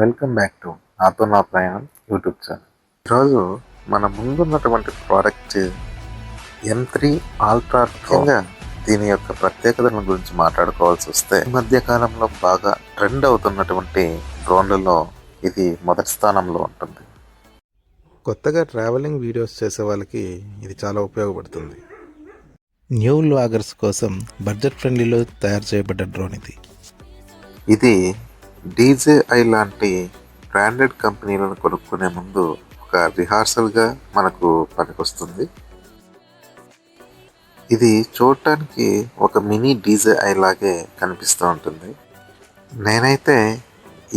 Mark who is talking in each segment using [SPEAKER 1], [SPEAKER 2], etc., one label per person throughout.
[SPEAKER 1] Welcome back to నాతో నా ప్రయాణం యూట్యూబ్ ఛానల్. ఈరోజు మన ముందున్నటువంటి ప్రోడక్ట్ M3 అల్ట్రా. ముఖ్యంగా దీని యొక్క ప్రత్యేకతల గురించి మాట్లాడుకోవాల్సి వస్తే ఈ మధ్య కాలంలో బాగా ట్రెండ్ అవుతున్నటువంటి డ్రోన్లలో ఇది మొదటి స్థానంలో ఉంటుంది.
[SPEAKER 2] కొత్తగా ట్రావెలింగ్ వీడియోస్ చేసే వాళ్ళకి ఇది చాలా ఉపయోగపడుతుంది. న్యూ వ్లాగర్స్ కోసం బడ్జెట్ ఫ్రెండ్లీలో తయారు చేయబడ్డ డ్రోన్
[SPEAKER 1] ఇది DJI లాంటి బ్రాండెడ్ కంపెనీలను కొనుక్కునే ముందు ఒక రిహార్సల్గా మనకు పనికొస్తుంది. ఇది చూడటానికి ఒక మినీ DJI లాగే కనిపిస్తూ ఉంటుంది. నేనైతే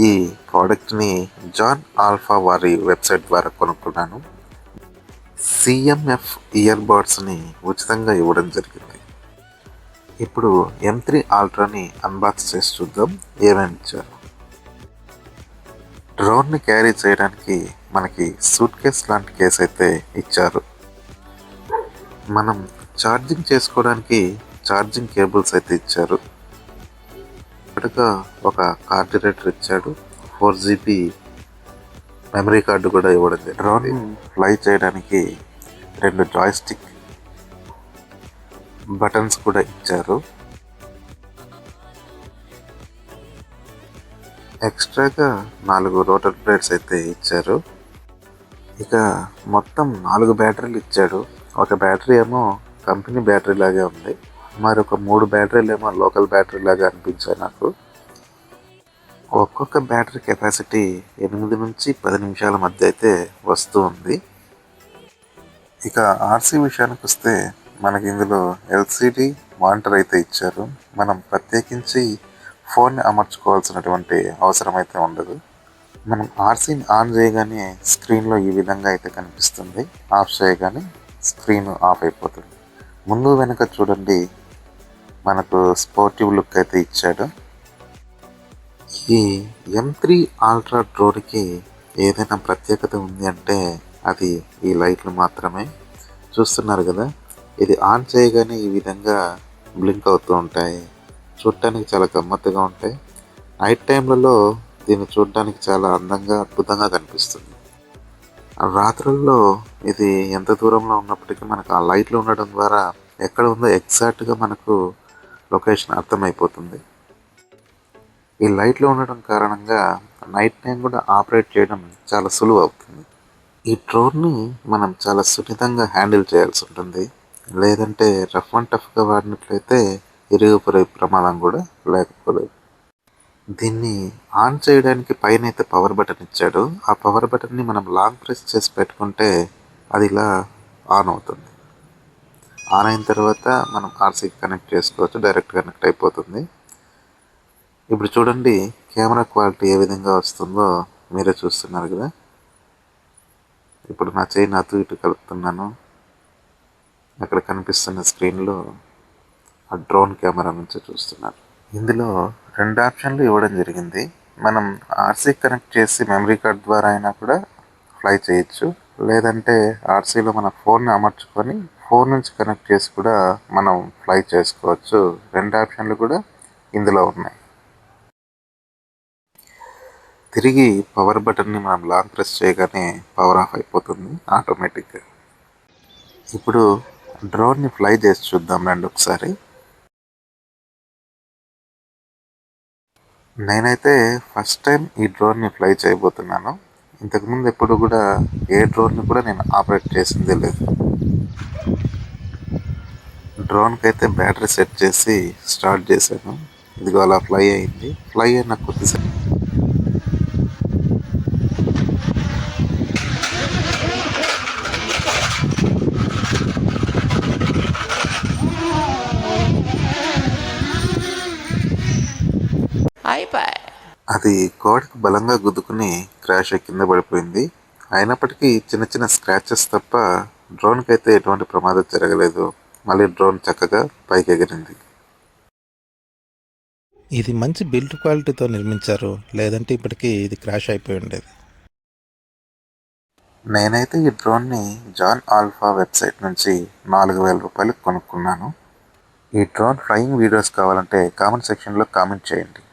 [SPEAKER 1] ఈ ప్రోడక్ట్ని జాన్ ఆల్ఫా వారి వెబ్సైట్ ద్వారా కొనుక్కున్నాను. CMF ఇయర్ బడ్స్ని ఉచితంగా ఇవ్వడం జరిగింది. ఇప్పుడు M3 అల్ట్రాని అన్బాక్స్ చేసి చూద్దాం ఏమేమి ఇచ్చారు. డ్రోన్ని క్యారీ చేయడానికి మనకి సూట్ కేస్ లాంటి కేస్ అయితే ఇచ్చారు. మనం ఛార్జింగ్ చేసుకోవడానికి ఛార్జింగ్ కేబుల్స్ అయితే ఇచ్చారు. ఇక్కడగా ఒక కార్డిరేటర్ ఇచ్చాడు. 4GB మెమరీ కార్డు కూడా ఇవ్వడం జరిగింది. డ్రోన్ ఫ్లై చేయడానికి 2 జాయ్స్టిక్ బటన్స్ కూడా ఇచ్చారు. ఎక్స్ట్రాగా 4 రోటర్ ప్లేట్స్ అయితే ఇచ్చారు. ఇక మొత్తం 4 బ్యాటరీలు ఇచ్చాడు. ఒక బ్యాటరీ ఏమో కంపెనీ బ్యాటరీ లాగే ఉంది, మరొక 3 బ్యాటరీలు ఏమో లోకల్ బ్యాటరీ లాగా అనిపించాయి నాకు. ఒక్కొక్క బ్యాటరీ కెపాసిటీ 8 నుంచి 10 నిమిషాల మధ్య అయితే వస్తూ ఉంది. ఇక RC విషయానికి వస్తే మనకి ఇందులో LCD మానిటర్ అయితే ఇచ్చారు. మనం ప్రత్యేకించి ఫోన్ని అమర్చుకోవాల్సినటువంటి అవసరం అయితే ఉండదు. మనం RCని ఆన్ చేయగానే స్క్రీన్లో ఈ విధంగా అయితే కనిపిస్తుంది. ఆఫ్ చేయగానే స్క్రీన్ ఆఫ్ అయిపోతుంది. ముందు వెనక చూడండి, మనకు స్పోర్టివ్ లుక్ అయితే ఇచ్చాడు. ఈ M3 అల్ట్రా డ్రోన్కి ఏదైనా ప్రత్యేకత ఉంది అంటే అది ఈ లైట్లు మాత్రమే. చూస్తున్నారు కదా, ఇది ఆన్ చేయగానే ఈ విధంగా బ్లింక్ అవుతూ ఉంటాయి. చూడటానికి చాలా గమ్మత్తుగా ఉంటాయి. నైట్ టైంలలో దీన్ని చూడటానికి చాలా అందంగా అద్భుతంగా కనిపిస్తుంది. రాత్రుల్లో ఇది ఎంత దూరంలో ఉన్నప్పటికీ మనకు ఆ లైట్లు ఉండడం ద్వారా ఎక్కడ ఉందో ఎగ్జాక్ట్గా మనకు లొకేషన్ అర్థమైపోతుంది. ఈ లైట్లు ఉండడం కారణంగా నైట్ టైం కూడా ఆపరేట్ చేయడం చాలా సులువు అవుతుంది. ఈ డ్రోన్ని మనం చాలా సున్నితంగా హ్యాండిల్ చేయాల్సి ఉంటుంది. లేదంటే రఫ్ అండ్ టఫ్గా వాడినట్లయితే ఇరుగుపడే ప్రమాదం కూడా లేకపోలేదు. దీన్ని ఆన్ చేయడానికి పైన అయితే పవర్ బటన్ ఇచ్చాడు. ఆ పవర్ బటన్ని మనం లాంగ్ ప్రెస్ చేసి పెట్టుకుంటే అది ఇలా ఆన్ అవుతుంది. ఆన్ అయిన తర్వాత మనం RCకి కనెక్ట్ చేసుకోవచ్చు, డైరెక్ట్ కనెక్ట్ అయిపోతుంది. ఇప్పుడు చూడండి కెమెరా క్వాలిటీ ఏ విధంగా వస్తుందో మీరే చూస్తున్నారు కదా. ఇప్పుడు నా చేయి అటు ఇటు కలుపుతున్నాను. అక్కడ కనిపిస్తున్న స్క్రీన్లో ఆ డ్రోన్ కెమెరా నుంచి చూస్తున్నారు. ఇందులో 2 ఆప్షన్లు ఇవ్వడం జరిగింది. మనం RC కనెక్ట్ చేసి మెమరీ కార్డ్ ద్వారా అయినా కూడా ఫ్లై చేయొచ్చు, లేదంటే RCలో మన ఫోన్ని అమర్చుకొని ఫోన్ నుంచి కనెక్ట్ చేసి కూడా మనం ఫ్లై చేసుకోవచ్చు. 2 ఆప్షన్లు కూడా ఇందులో ఉన్నాయి. తిరిగి పవర్ బటన్ని మనం లాంగ్ ప్రెస్ చేయగానే పవర్ ఆఫ్ అయిపోతుంది ఆటోమేటిక్గా. ఇప్పుడు డ్రోన్ని ఫ్లై చేసి చూద్దాం రండి ఒకసారి. నేనైతే ఫస్ట్ టైం ఈ డ్రోన్ని ఫ్లై చేయబోతున్నాను. ఇంతకుముందు ఎప్పుడు కూడా ఏ డ్రోన్ని కూడా నేను ఆపరేట్ చేసిందే లేదు. డ్రోన్కి అయితే బ్యాటరీ సెట్ చేసి స్టార్ట్ చేశాను. ఇదిగో అలా ఫ్లై అయింది. ఫ్లై అయిన కొద్దిసేపు అది గోడకు బలంగా గుద్దుకుని క్రాష్ కింద పడిపోయింది. అయినప్పటికీ చిన్న చిన్న స్క్రాచెస్ తప్ప డ్రోన్కి అయితే ఎటువంటి ప్రమాదం జరగలేదు. మళ్ళీ డ్రోన్ చక్కగా పైకి ఎగిరింది.
[SPEAKER 2] ఇది మంచి బిల్డ్ క్వాలిటీతో నిర్మించారు, లేదంటే ఇప్పటికీ ఇది క్రాష్ అయిపోయి ఉండేది.
[SPEAKER 1] నేనైతే ఈ డ్రోన్ని జాన్ ఆల్ఫా వెబ్సైట్ నుంచి 4000 రూపాయలకు కొనుక్కున్నాను. ఈ డ్రోన్ ఫ్లయింగ్ వీడియోస్ కావాలంటే కామెంట్ సెక్షన్లో కామెంట్ చేయండి.